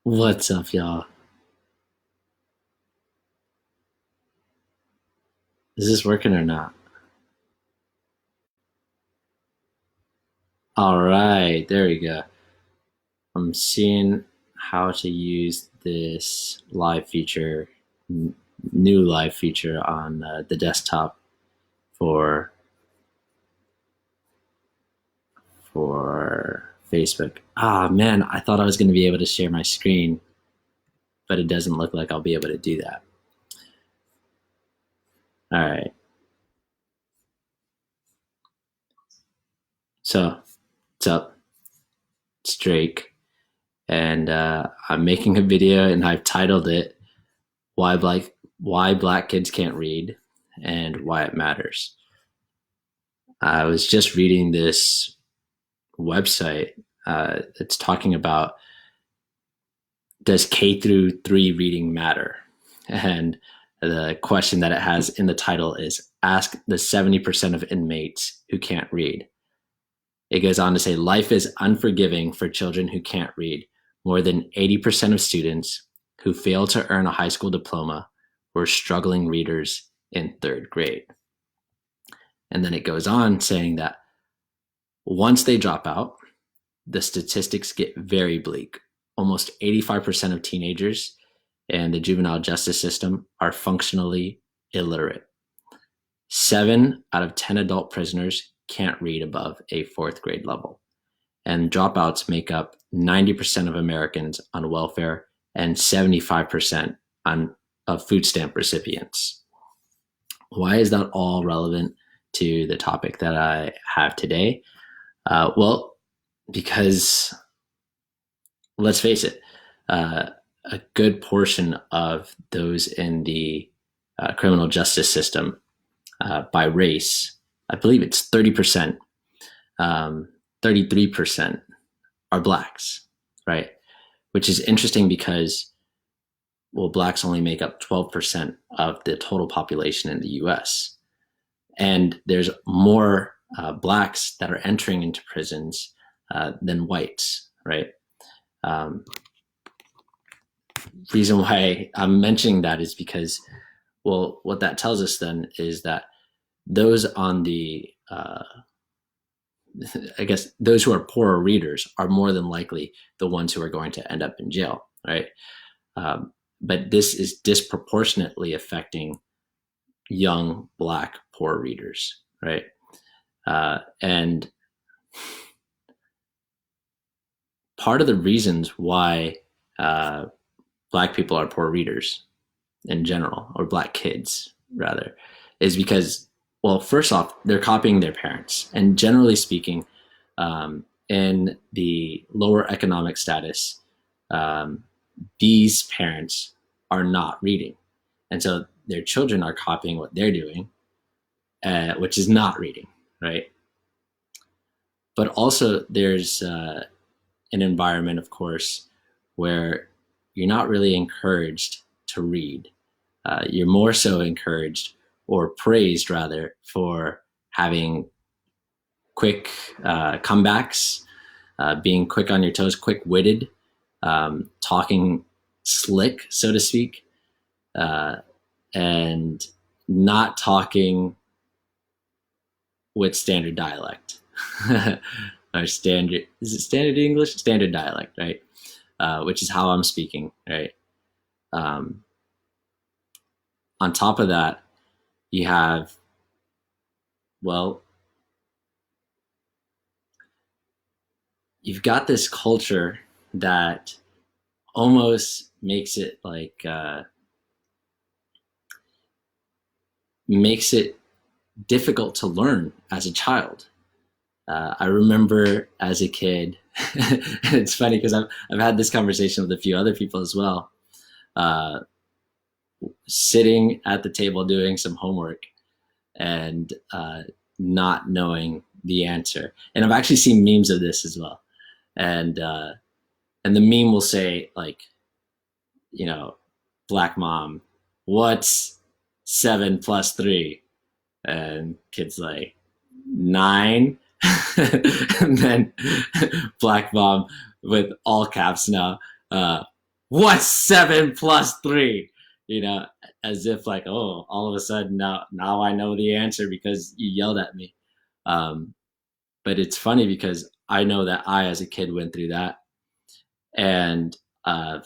What's up, y'all? Is this working or not? All right, there we go. I'm seeing how to use this live feature, n- new live feature on the desktop for for Facebook. Ah, man, I thought I was going to be able to share my screen, but it doesn't look like I'll be able to do that. All right, so what's up? It's Drake, and I'm making a video, and I've titled it why black kids can't read and why it matters. I was just reading this website that's talking about, does K through 3 reading matter? And the question that it has in the title is, ask the 70% of inmates who can't read. It goes on to say, life is unforgiving for children who can't read. More than 80% of students who fail to earn a high school diploma were struggling readers in third grade. And then it goes on saying that once they drop out, the statistics get very bleak. Almost 85% of teenagers in the juvenile justice system are functionally illiterate. 7 out of 10 adult prisoners can't read above a fourth grade level. And dropouts make up 90% of Americans on welfare and 75% of food stamp recipients. Why is that all relevant to the topic that I have today? Well, because let's face it, uh, a good portion of those in the criminal justice system by race, I believe it's 30%, 33% are blacks, right? Which is interesting because, well, blacks only make up 12% of the total population in the US. And there's more blacks that are entering into prisons than whites, right? Um, Reason why I'm mentioning that is because, well, what that tells us then is that those on the, I guess, those who are poorer readers are more than likely the ones who are going to end up in jail, right? But this is disproportionately affecting young black poor readers, right? And part of the reasons why black people are poor readers in general, or black kids rather, is because, well, first off, they're copying their parents. And generally speaking, in the lower economic status, um, these parents are not reading. And so their children are copying what they're doing, which is not reading, right? But also, there's an environment, of course, where you're not really encouraged to read. You're more so encouraged, or praised rather, for having quick comebacks, being quick on your toes, quick witted, talking slick, so to speak, uh, and not talking with standard dialect. Or standard, is it standard English? Standard dialect, right? Which is how I'm speaking, right? Um, on top of that, you have, well, you've got this culture that almost makes it like, makes it difficult to learn as a child. I remember as a kid, it's funny because I've had this conversation with a few other people as well, uh, sitting at the table doing some homework and not knowing the answer. And I've actually seen memes of this as well. And and the meme will say like, you know, black mom, what's 7 plus 3? And kids like 9. And then black mom with all caps now, What's 7 plus 3? You know, as if like, oh, all of a sudden now I know the answer because you yelled at me. Um, but it's funny because I know that I, as a kid, went through that, and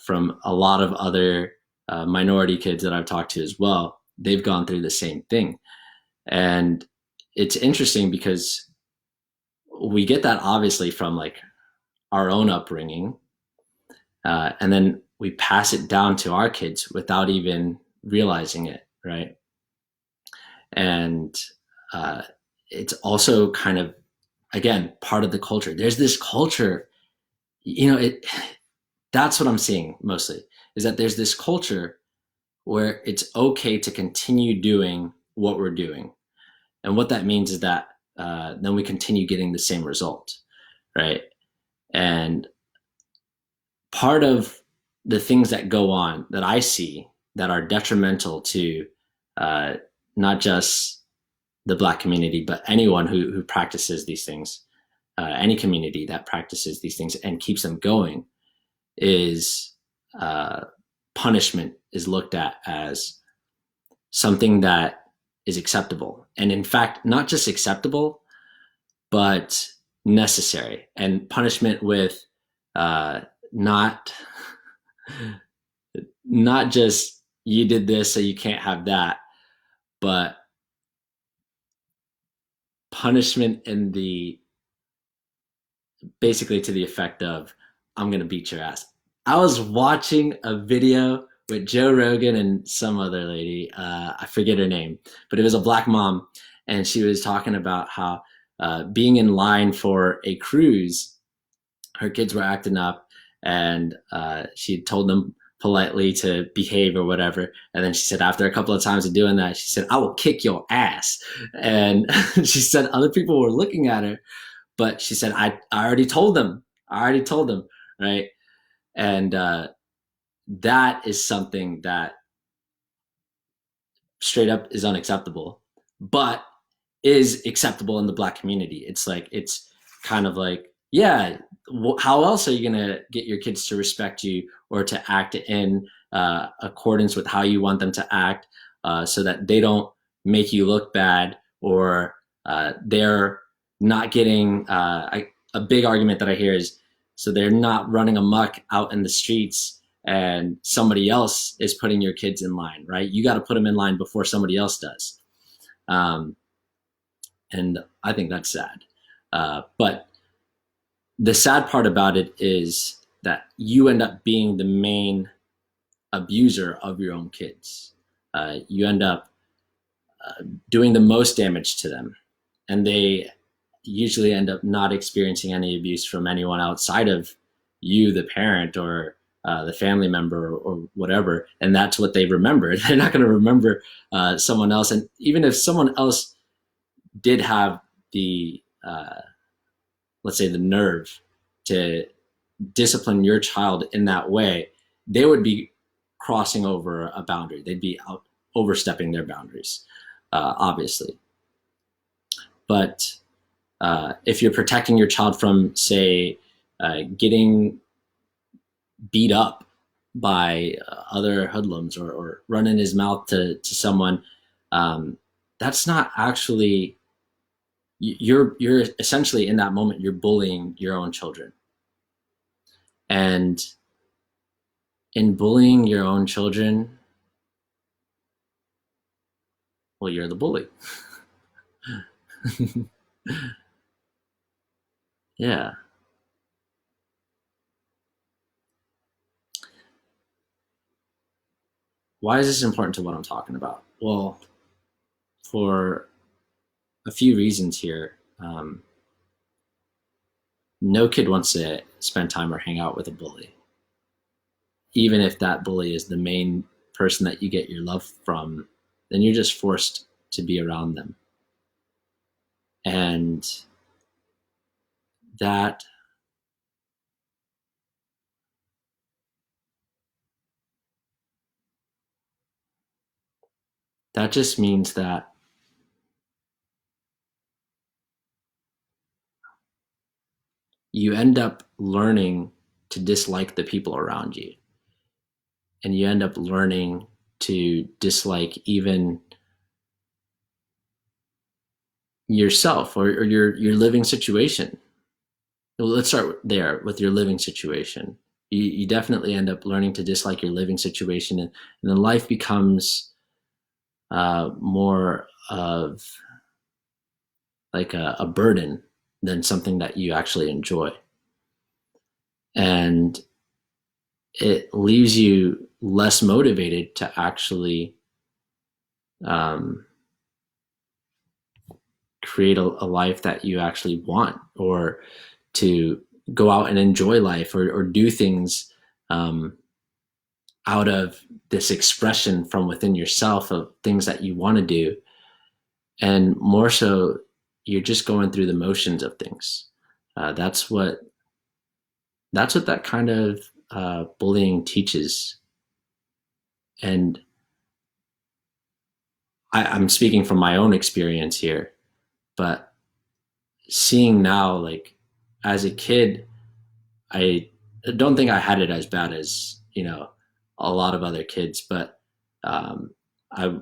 from a lot of other minority kids that I've talked to as well, they've gone through the same thing. And it's interesting because we get that obviously from like our own upbringing, and then we pass it down to our kids without even realizing it, right? And uh, it's also kind of, again, part of the culture. There's this culture, it. That's what I'm seeing mostly, is that there's this culture where it's okay to continue doing what we're doing, and what that means is that then we continue getting the same result, right? And part of the things that go on that I see that are detrimental to uh, not just the Black community, but anyone who practices these things, any community that practices these things and keeps them going, is uh, punishment is looked at as something that is acceptable. And in fact, not just acceptable, but necessary. And punishment with uh, not not just you did this so you can't have that, but punishment in the basically to the effect of I'm gonna beat your ass. I was watching a video with Joe Rogan and some other lady. I forget her name, but it was a Black mom, and she was talking about how being in line for a cruise, her kids were acting up, and she told them politely to behave or whatever. And then she said, after a couple of times of doing that, she said, "I will kick your ass." And she said other people were looking at her, but she said, I already told them. I already told them, right? And that is something that straight up is unacceptable, but is acceptable in the Black community. It's kind of like, yeah, how else are you gonna get your kids to respect you or to act in accordance with how you want them to act, so that they don't make you look bad, or they're not getting a big argument that I hear is, so they're not running amok out in the streets and somebody else is putting your kids in line, right? You got to put them in line before somebody else does. Um, and I think that's sad. But the sad part about it is that you end up being the main abuser of your own kids. You end up doing the most damage to them, and they usually end up not experiencing any abuse from anyone outside of you, the parent, or the family member, or whatever. And that's what they remember. They're not going to remember someone else. And even if someone else did have the let's say the nerve to discipline your child in that way, they would be crossing over a boundary. They'd be overstepping their boundaries, obviously. But if you're protecting your child from, say, getting beat up by other hoodlums, or running his mouth to someone, um, that's not actually, you're essentially in that moment you're bullying your own children. And in bullying your own children, well, you're the bully. Yeah. Why is this important to what I'm talking about? Well, for a few reasons here. No kid wants to spend time or hang out with a bully, even if that bully is the main person that you get your love from. Then you're just forced to be around them, and that that just means that you end up learning to dislike the people around you. and you end up learning to dislike even yourself or your living situation. Well, let's start there with your living situation. You definitely end up learning to dislike your living situation, and then life becomes more of like a burden than something that you actually enjoy. And it leaves you less motivated to actually um, create a life that you actually want, or to go out and enjoy life, or do things um, out of this expression from within yourself of things that you want to do. And more so, you're just going through the motions of things. That's what that kind of bullying teaches. And I'm speaking from my own experience here, but seeing now, like as a kid, I don't think I had it as bad as a lot of other kids, but I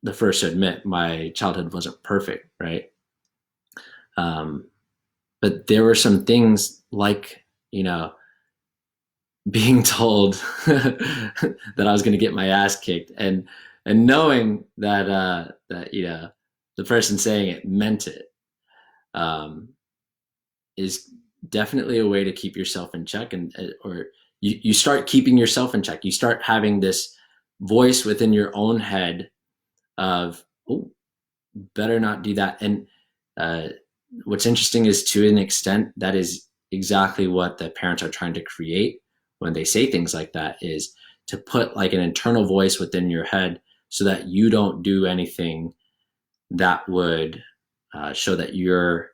the first to admit my childhood wasn't perfect, right? Um, but there were some things like being told that I was going to get my ass kicked, and knowing that the person saying it meant it, um, is definitely a way to keep yourself in check, and or you start keeping yourself in check. You start having this voice within your own head of, oh, better not do that. And uh, what's interesting is, to an extent, that is exactly what the parents are trying to create when they say things like that, is to put like an internal voice within your head so that you don't do anything that would show that you're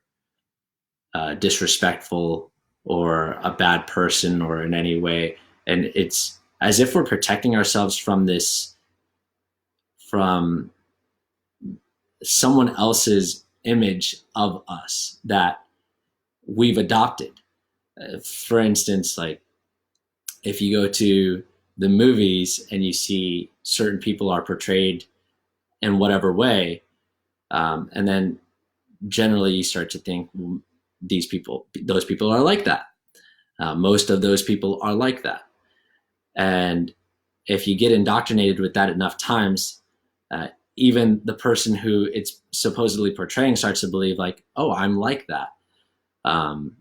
disrespectful or a bad person or in any way. And it's as if we're protecting ourselves from this, from someone else's image of us that we've adopted. For instance, like if you go to the movies and you see certain people are portrayed in whatever way, and then generally you start to think, well, those people are like that. Most of those people are like that. And if you get indoctrinated with that enough times, uh, even the person who it's supposedly portraying starts to believe, like, oh, I'm like that, um,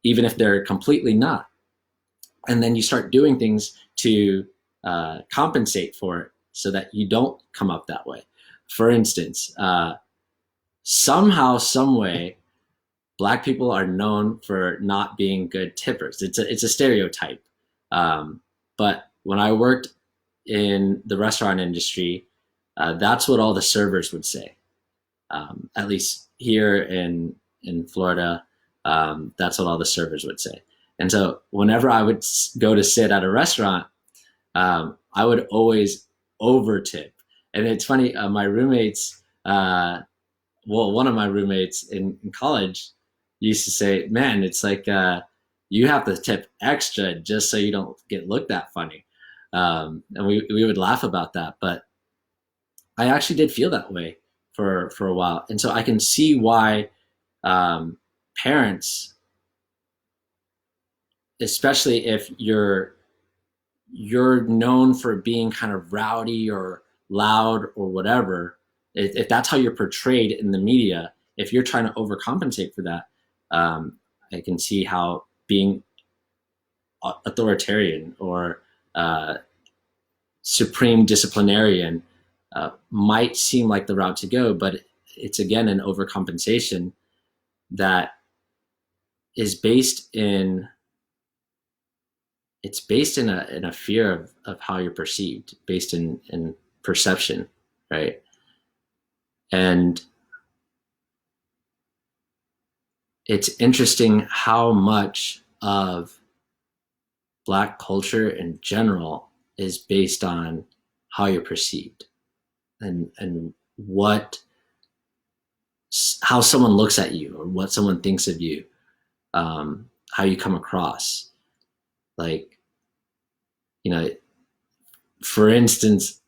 even if they're completely not. And then you start doing things to compensate for it so that you don't come up that way. For instance, somehow, some way, Black people are known for not being good tippers. It's a stereotype. But when I worked in the restaurant industry, that's what all the servers would say. At least here in Florida, that's what all the servers would say. And so whenever I would go to sit at a restaurant, I would always over tip. And it's funny, my roommates, well, one of my roommates in college used to say, "Man, it's like you have to tip extra just so you don't get looked at funny," and we would laugh about that. But I actually did feel that way for a while, and so I can see why um, parents, especially if you're known for being kind of rowdy or loud or whatever, if that's how you're portrayed in the media, if you're trying to overcompensate for that, I can see how being authoritarian or uh, supreme disciplinarian might seem like the route to go, but it's again an overcompensation that is based in a fear of how you're perceived, based in perception, right? And it's interesting how much of Black culture in general is based on how you're perceived, and what how someone looks at you or what someone thinks of you, how you come across. Like, you know, for instance,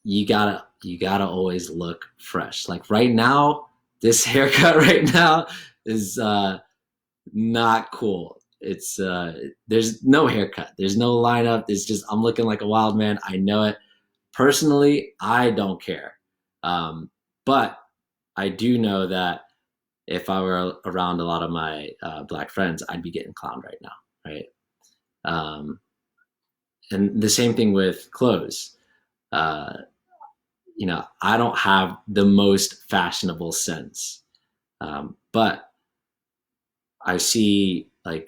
you gotta always look fresh. Like right now, this haircut right now is not cool. It's there's no haircut, there's no lineup. It's just I'm looking like a wild man. I know it. Personally, I don't care, but I do know that if I were around a lot of my black friends, I'd be getting clowned right now, right? Um, and the same thing with clothes. Uh, I don't have the most fashionable sense, but I see like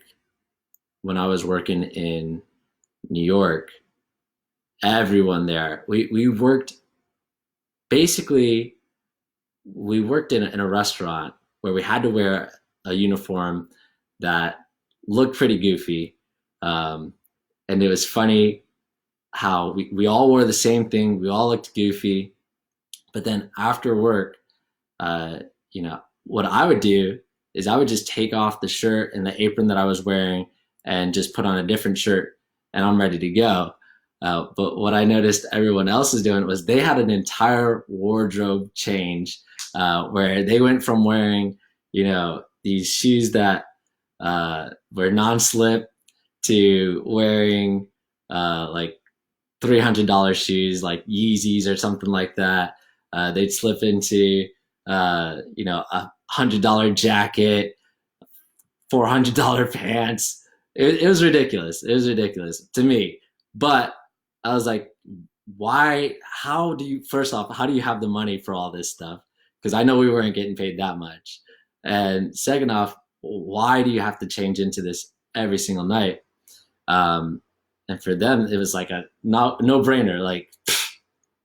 when I was working in New York, everyone there, we worked basically, we worked in a restaurant where we had to wear a uniform that looked pretty goofy. Um, and it was funny how we all wore the same thing. We all looked goofy. But then after work, uh, what I would do is I would just take off the shirt and the apron that I was wearing and just put on a different shirt and I'm ready to go. But what I noticed everyone else was doing was they had an entire wardrobe change where they went from wearing, these shoes that were non-slip to wearing like $300 shoes like Yeezys or something like that. They'd slip into $100 jacket, $400 pants. It was ridiculous. It was ridiculous to me. But I was like, why? How do you? First off, how do you have the money for all this stuff? Because I know we weren't getting paid that much. And second off, why do you have to change into this every single night? And for them, it was like a no brainer. Like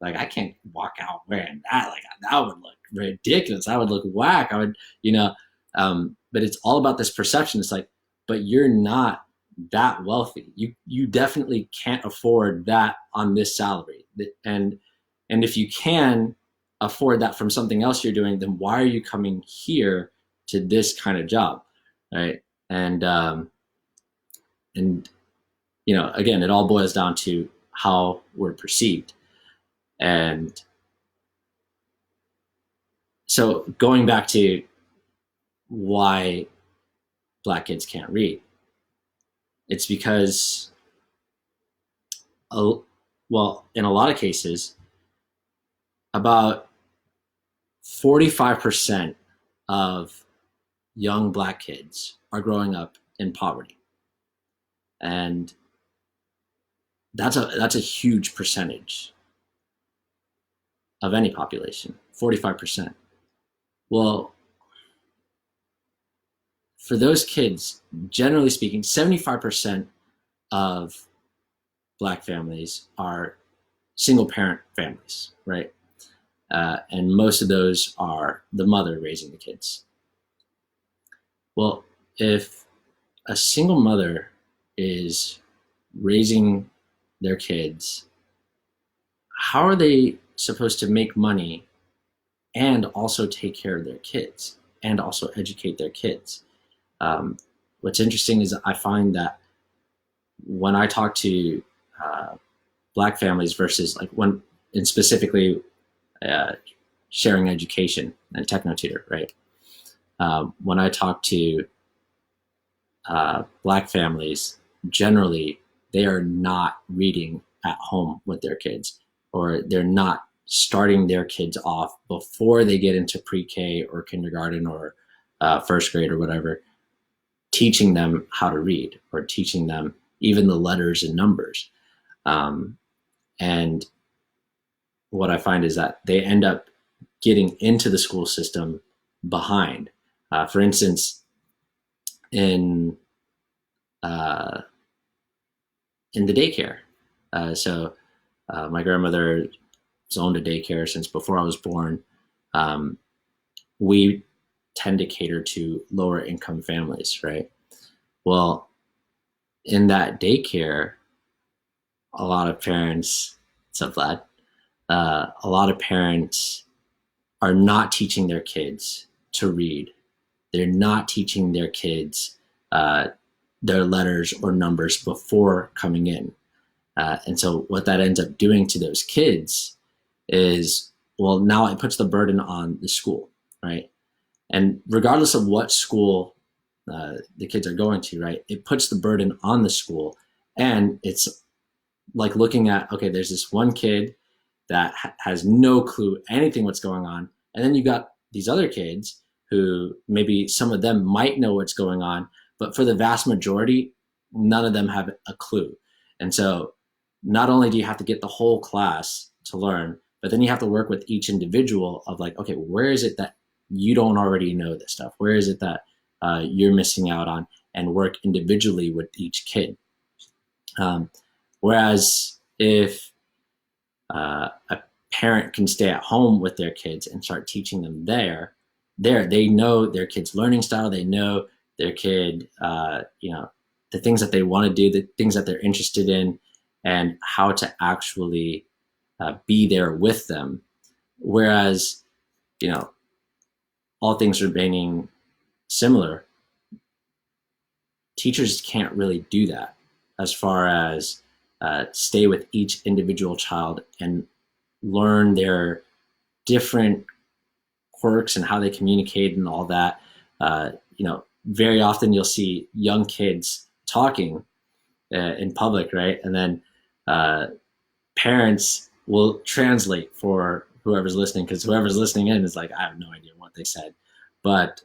I can't walk out wearing that. Like that would look ridiculous. I would look whack. I would, but it's all about this perception. It's like, but you're not that wealthy. You definitely can't afford that on this salary. And if you can afford that from something else you're doing, then why are you coming here to this kind of job, right? And again, it all boils down to how we're perceived. And so going back to why black kids can't read, it's because, well, in a lot of cases, about 45% of young black kids are growing up in poverty. And that's a huge percentage of any population, 45%. Well, for those kids, generally speaking, 75% of black families are single parent families, right? And most of those are the mother raising the kids. Well, if a single mother is raising their kids, how are they supposed to make money and also take care of their kids and also educate their kids? What's interesting is I find that when I talk to black families versus like and specifically sharing education and techno tutor, right? When I talk to black families, generally they are not reading at home with their kids, or they're not starting their kids off before they get into pre-K or kindergarten or first grade or whatever, teaching them how to read or teaching them even the letters and numbers. And what I find is that they end up getting into the school system behind. For instance, in the daycare. My grandmother has owned a daycare since before I was born. We tend to cater to lower income families, right? Well, in that daycare, a lot of parents, so Vlad, a lot of parents are not teaching their kids to read. They're not teaching their kids their letters or numbers before coming in. And so what that ends up doing to those kids is, well, now it puts the burden on the school, right? And regardless of what school the kids are going to, right, it puts the burden on the school. And it's like looking at, okay, there's this one kid that has no clue anything what's going on, and then you got these other kids who maybe some of them might know what's going on, but for the vast majority, none of them have a clue. And so not only do you have to get the whole class to learn, but then you have to work with each individual of like, okay, where is it that you don't already know this stuff? Where is it that you're missing out on? And work individually with each kid. Whereas if a parent can stay at home with their kids and start teaching them they know their kid's learning style, they know their kid, the things that they want to do, the things that they're interested in, and how to actually be there with them. Whereas, all things remaining similar, teachers can't really do that as far as stay with each individual child and learn their different quirks and how they communicate and all that. Very often you'll see young kids talking in public, right? And then parents will translate for whoever's listening, because whoever's listening in is like, I have no idea what they said. But,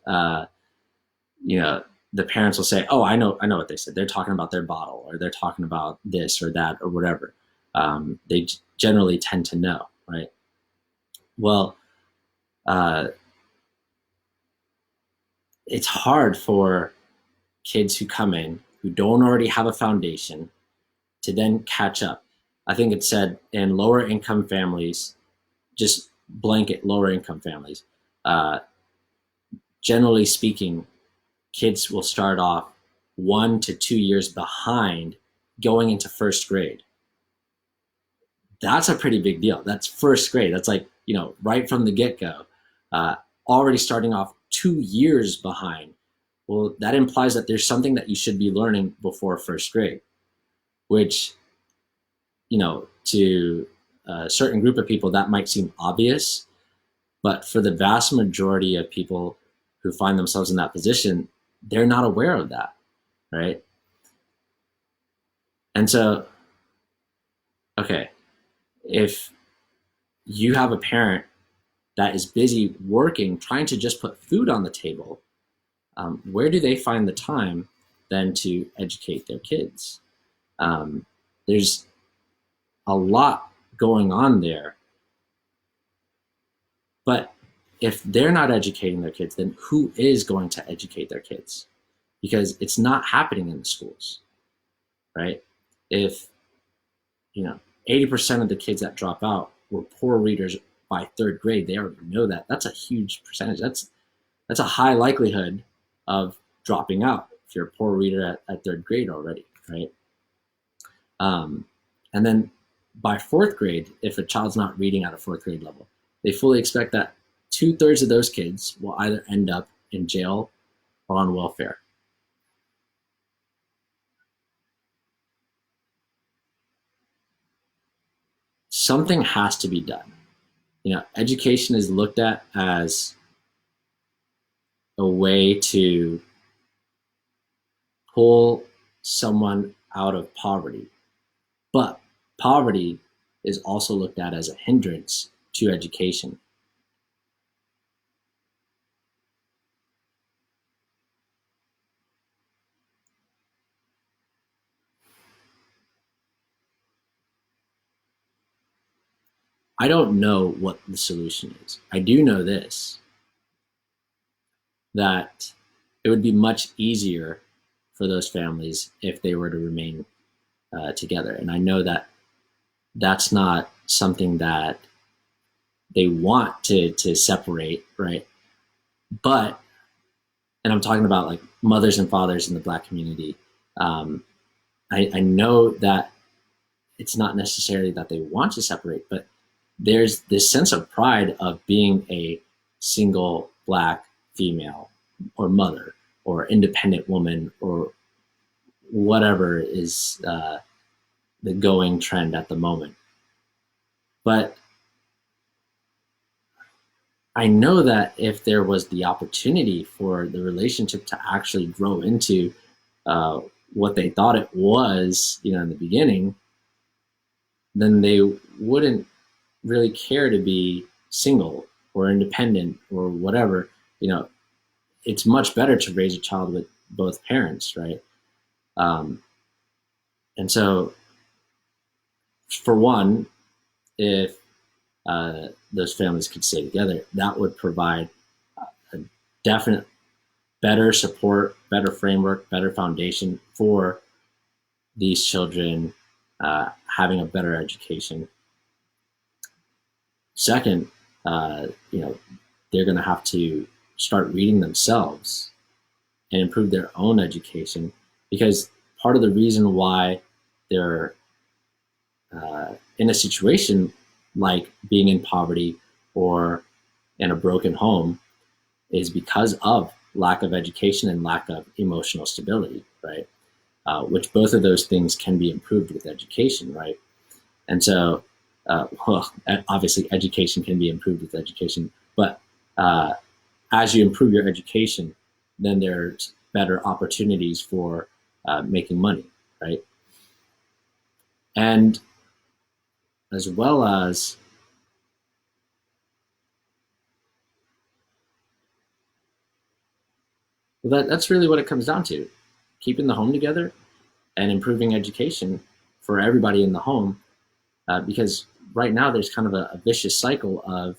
the parents will say, oh, I know what they said. They're talking about their bottle, or they're talking about this or that or whatever. They generally tend to know, right? Well, it's hard for kids who come in who don't already have a foundation to then catch up. I think it said in lower income families, just blanket lower income families, generally speaking, kids will start off 1 to 2 years behind going into first grade. That's a pretty big deal. That's first grade. That's like, right from the get-go, already starting off 2 years behind. Well, that implies that there's something that you should be learning before first grade, which, to a certain group of people, that might seem obvious, but for the vast majority of people who find themselves in that position, they're not aware of that, right? And so, okay, if you have a parent that is busy working, trying to just put food on the table, where do they find the time then to educate their kids? There's a lot going on there. But if they're not educating their kids, then who is going to educate their kids? Because it's not happening in the schools, right? If, 80% of the kids that drop out were poor readers by third grade, they already know that. That's a huge percentage. That's a high likelihood of dropping out if you're a poor reader at third grade already, right? And then by fourth grade, if a child's not reading at a fourth grade level, they fully expect that 2/3 of those kids will either end up in jail or on welfare. Something has to be done. Education is looked at as a way to pull someone out of poverty. But poverty is also looked at as a hindrance to education. I don't know what the solution is. I do know this, that it would be much easier for those families if they were to remain together. And I know that that's not something that they want to separate, right? But, and I'm talking about like mothers and fathers in the Black community, I know that it's not necessarily that they want to separate, but there's this sense of pride of being a single Black female or mother or independent woman or whatever is the going trend at the moment. But I know that if there was the opportunity for the relationship to actually grow into uh, what they thought it was, in the beginning, then they wouldn't really care to be single or independent or whatever. It's much better to raise a child with both parents, right? Um, and so, for one, if those families could stay together, that would provide a definite better support, better framework, better foundation for these children having a better education. Second, they're going to have to start reading themselves and improve their own education, because part of the reason why they're in a situation like being in poverty or in a broken home is because of lack of education and lack of emotional stability, right? Which both of those things can be improved with education, right? And so, obviously, education can be improved with education, but uh, as you improve your education, then there's better opportunities for making money, right? And as well as that's really what it comes down to: keeping the home together and improving education for everybody in the home. Because right now there's kind of a vicious cycle of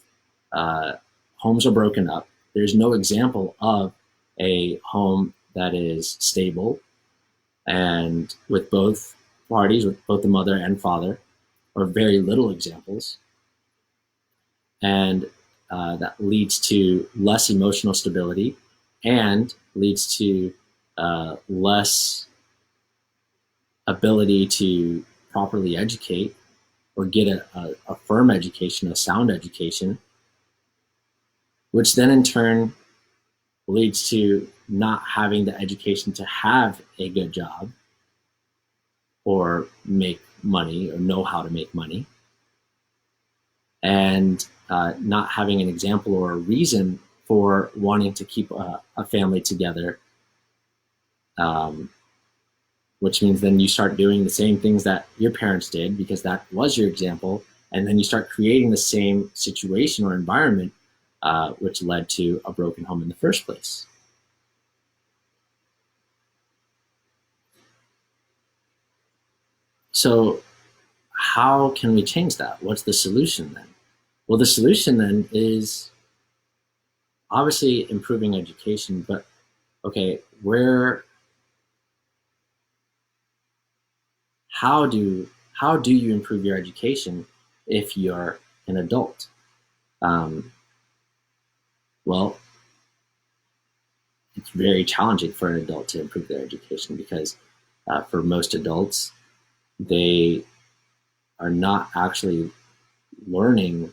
uh, homes are broken up. There's no example of a home that is stable and with both parties, with both the mother and father, or very little examples. And that leads to less emotional stability and leads to less ability to properly educate or get a firm education, a sound education, which then in turn leads to not having the education to have a good job or make money or know how to make money, and not having an example or a reason for wanting to keep a family together, um, which means then you start doing the same things that your parents did because that was your example, and then you start creating the same situation or environment, which led to a broken home in the first place. So, how can we change that? What's the solution then? Well, the solution then is obviously improving education, but okay, how do you improve your education if you're an adult? Um, well, it's very challenging for an adult to improve their education because for most adults, they are not actually learning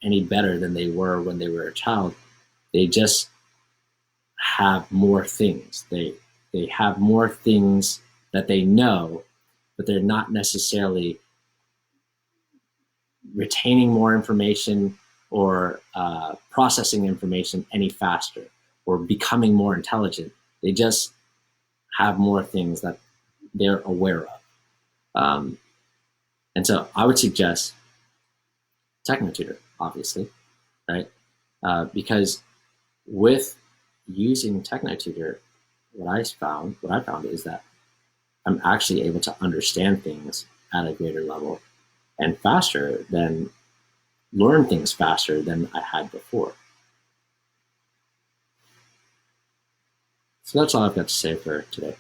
any better than they were when they were a child. They just have more things. They have more things that they know, but they're not necessarily retaining more information or processing information any faster or becoming more intelligent. They just have more things that they're aware of. Um, and so I would suggest Technotutor, obviously, right? Because with using Technotutor, what I found is that I'm actually able to understand things at a greater level and faster than learn things faster than I had before. So that's all I've got to say for today.